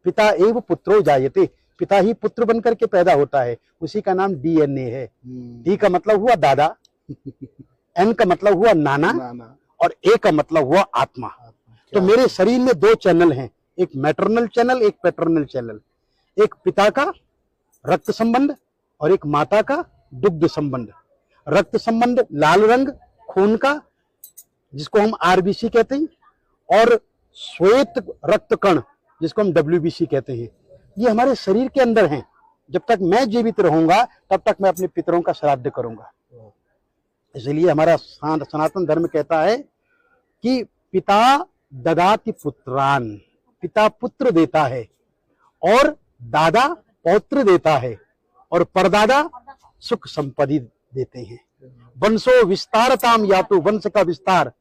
पिता एव पुत्रो जायते, पिता ही पुत्र बनकर के पैदा होता है, उसी का नाम डीएनए है। डी का मतलब हुआ दादा, एन का मतलब हुआ नाना, और ए का मतलब हुआ आत्मा। तो मेरे शरीर में दो चैनल हैं, एक मैटरनल चैनल, एक पैटर्नल चैनल। एक पिता का रक्त संबंध और एक माता का दुग्ध संबंध। रक्त संबंध लाल रंग खून का, जिसको हम आरबीसी कहते हैं, और श्वेत रक्त कण, जिसको हम डब्ल्यूबीसी कहते हैं, ये हमारे शरीर के अंदर हैं। जब तक मैं जीवित रहूंगा तब तक मैं अपने पितरों का श्राद्ध करूंगा। इसलिए हमारा सनातन धर्म कहता है कि पिता ददाति पुत्रान, पिता पुत्र देता है, और दादा पौत्र देता है, और परदादा सुख संपत्ति देते हैं। वंशो विस्तारताम यातु, वंश का विस्तार,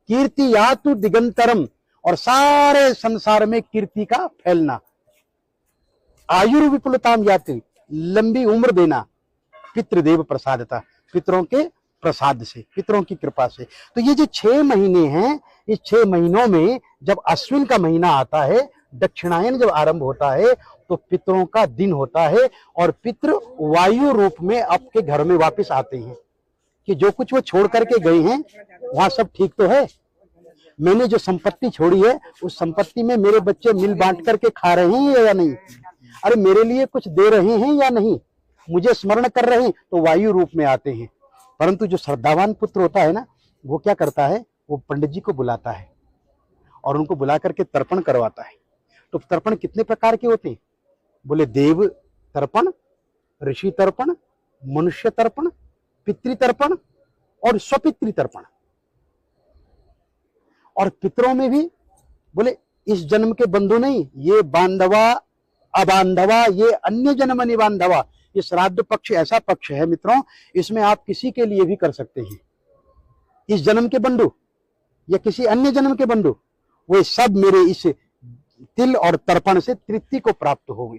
कीर्ति यातु दिगंतरम, और सारे संसार में कीर्ति का फैलना, आयुर विपुलताम यातु, लंबी उम्र देना, पितृदेव प्रसादता, पितरों के प्रसाद से, पितरों की कृपा से। तो ये जो 6 महीने हैं, इस 6 महीनों में जब अश्विन का महीना आता है, दक्षिणायन जब आरंभ होता है, तो पितरों का दिन होता है, और पितृ वायु रूप में आपके घर में वापस आते हैं कि जो कुछ वो छोड़ करके गए हैं वहां सब ठीक तो है। मैंने जो संपत्ति छोड़ी है उस संपत्ति में मेरे बच्चे मिल बांट करके खा रहे हैं या नहीं, अरे मेरे लिए कुछ दे रहे हैं या नहीं, मुझे स्मरण कर रहे हैं, तो वायु रूप में आते हैं। परंतु जो श्रद्धावान पुत्र होता है ना, वो क्या करता है, वो पंडित जी को बुलाता है और उनको बुला करके तर्पण करवाता है। तो तर्पण कितने प्रकार के होते हैं? बोले देव तर्पण, ऋषि तर्पण, मनुष्य तर्पण, पितृ तर्पण और स्वपितृ तर्पण। और पितरों में भी बोले इस जन्म के बंधु नहीं, ये बांधवा अबांधवा, ये अन्य जन्म निबांधवा। ये श्राद्ध पक्ष ऐसा पक्ष है मित्रों, इसमें आप किसी के लिए भी कर सकते हैं। इस जन्म के बंधु या किसी अन्य जन्म के बंधु, वे सब मेरे इस तिल और तर्पण से तृप्ति को प्राप्त होंगे।